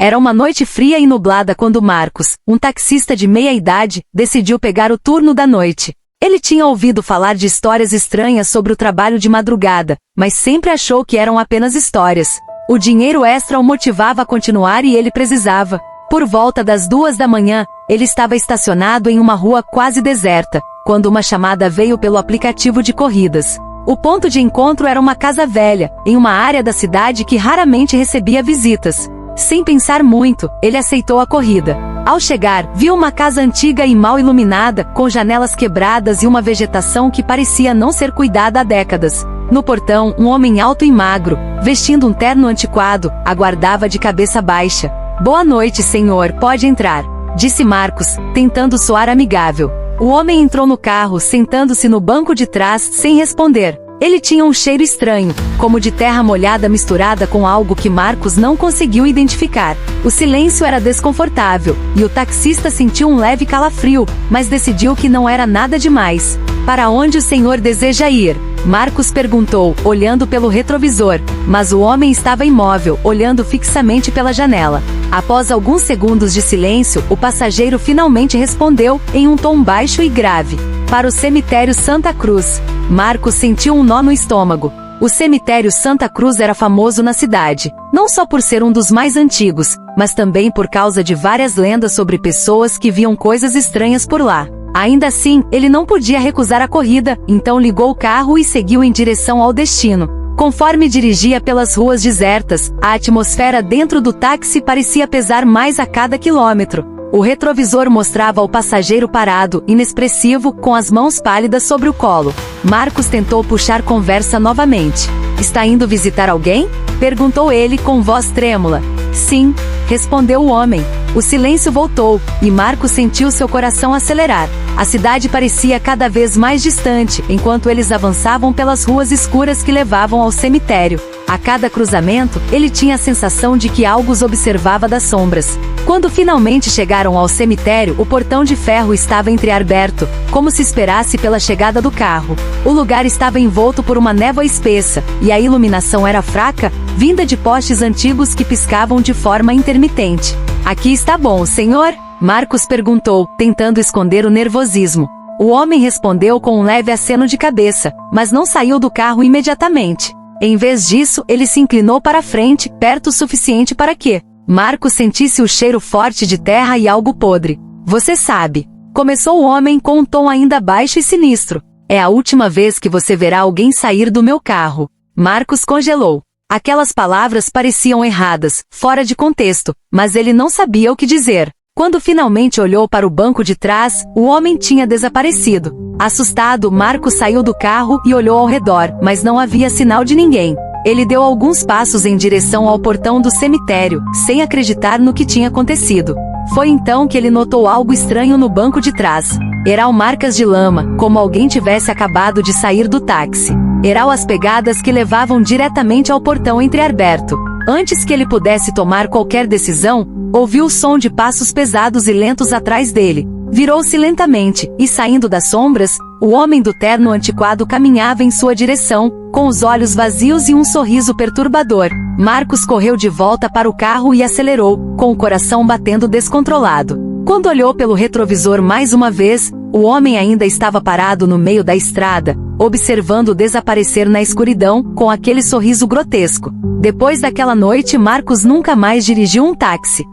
Era uma noite fria e nublada quando Marcos, um taxista de meia-idade, decidiu pegar o turno da noite. Ele tinha ouvido falar de histórias estranhas sobre o trabalho de madrugada, mas sempre achou que eram apenas histórias. O dinheiro extra o motivava a continuar e ele precisava. Por volta das 2 da manhã, ele estava estacionado em uma rua quase deserta, quando uma chamada veio pelo aplicativo de corridas. O ponto de encontro era uma casa velha, em uma área da cidade que raramente recebia visitas. Sem pensar muito, ele aceitou a corrida. Ao chegar, viu uma casa antiga e mal iluminada, com janelas quebradas e uma vegetação que parecia não ser cuidada há décadas. No portão, um homem alto e magro, vestindo um terno antiquado, aguardava de cabeça baixa. "Boa noite, senhor, pode entrar", disse Marcos, tentando soar amigável. O homem entrou no carro, sentando-se no banco de trás, sem responder. Ele tinha um cheiro estranho, como de terra molhada misturada com algo que Marcos não conseguiu identificar. O silêncio era desconfortável, e o taxista sentiu um leve calafrio, mas decidiu que não era nada demais. "Para onde o senhor deseja ir?", Marcos perguntou, olhando pelo retrovisor, mas o homem estava imóvel, olhando fixamente pela janela. Após alguns segundos de silêncio, o passageiro finalmente respondeu, em um tom baixo e grave: "Para o cemitério Santa Cruz." Marcos sentiu um nó no estômago. O cemitério Santa Cruz era famoso na cidade, não só por ser um dos mais antigos, mas também por causa de várias lendas sobre pessoas que viam coisas estranhas por lá. Ainda assim, ele não podia recusar a corrida, então ligou o carro e seguiu em direção ao destino. Conforme dirigia pelas ruas desertas, a atmosfera dentro do táxi parecia pesar mais a cada quilômetro. O retrovisor mostrava o passageiro parado, inexpressivo, com as mãos pálidas sobre o colo. Marcos tentou puxar conversa novamente. "Está indo visitar alguém?", perguntou ele com voz trêmula. "Sim", respondeu o homem. O silêncio voltou, e Marcos sentiu seu coração acelerar. A cidade parecia cada vez mais distante, enquanto eles avançavam pelas ruas escuras que levavam ao cemitério. A cada cruzamento, ele tinha a sensação de que algo os observava das sombras. Quando finalmente chegaram ao cemitério, o portão de ferro estava entreaberto, como se esperasse pela chegada do carro. O lugar estava envolto por uma névoa espessa, e a iluminação era fraca, vinda de postes antigos que piscavam de forma intermitente. "Aqui está bom, senhor?", Marcos perguntou, tentando esconder o nervosismo. O homem respondeu com um leve aceno de cabeça, mas não saiu do carro imediatamente. Em vez disso, ele se inclinou para a frente, perto o suficiente para que Marcos sentisse o cheiro forte de terra e algo podre. "Você sabe", começou o homem com um tom ainda baixo e sinistro, "é a última vez que você verá alguém sair do meu carro." Marcos congelou. Aquelas palavras pareciam erradas, fora de contexto, mas ele não sabia o que dizer. Quando finalmente olhou para o banco de trás, o homem tinha desaparecido. Assustado, Marcos saiu do carro e olhou ao redor, mas não havia sinal de ninguém. Ele deu alguns passos em direção ao portão do cemitério, sem acreditar no que tinha acontecido. Foi então que ele notou algo estranho no banco de trás. Eram marcas de lama, como alguém tivesse acabado de sair do táxi. Eram as pegadas que levavam diretamente ao portão entreaberto. Antes que ele pudesse tomar qualquer decisão, ouviu o som de passos pesados e lentos atrás dele. Virou-se lentamente, e saindo das sombras, o homem do terno antiquado caminhava em sua direção, com os olhos vazios e um sorriso perturbador. Marcos correu de volta para o carro e acelerou, com o coração batendo descontrolado. Quando olhou pelo retrovisor mais uma vez, o homem ainda estava parado no meio da estrada, observando desaparecer na escuridão, com aquele sorriso grotesco. Depois daquela noite, Marcos nunca mais dirigiu um táxi.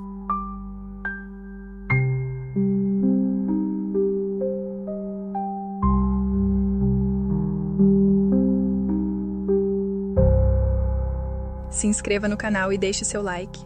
Se inscreva no canal e deixe seu like.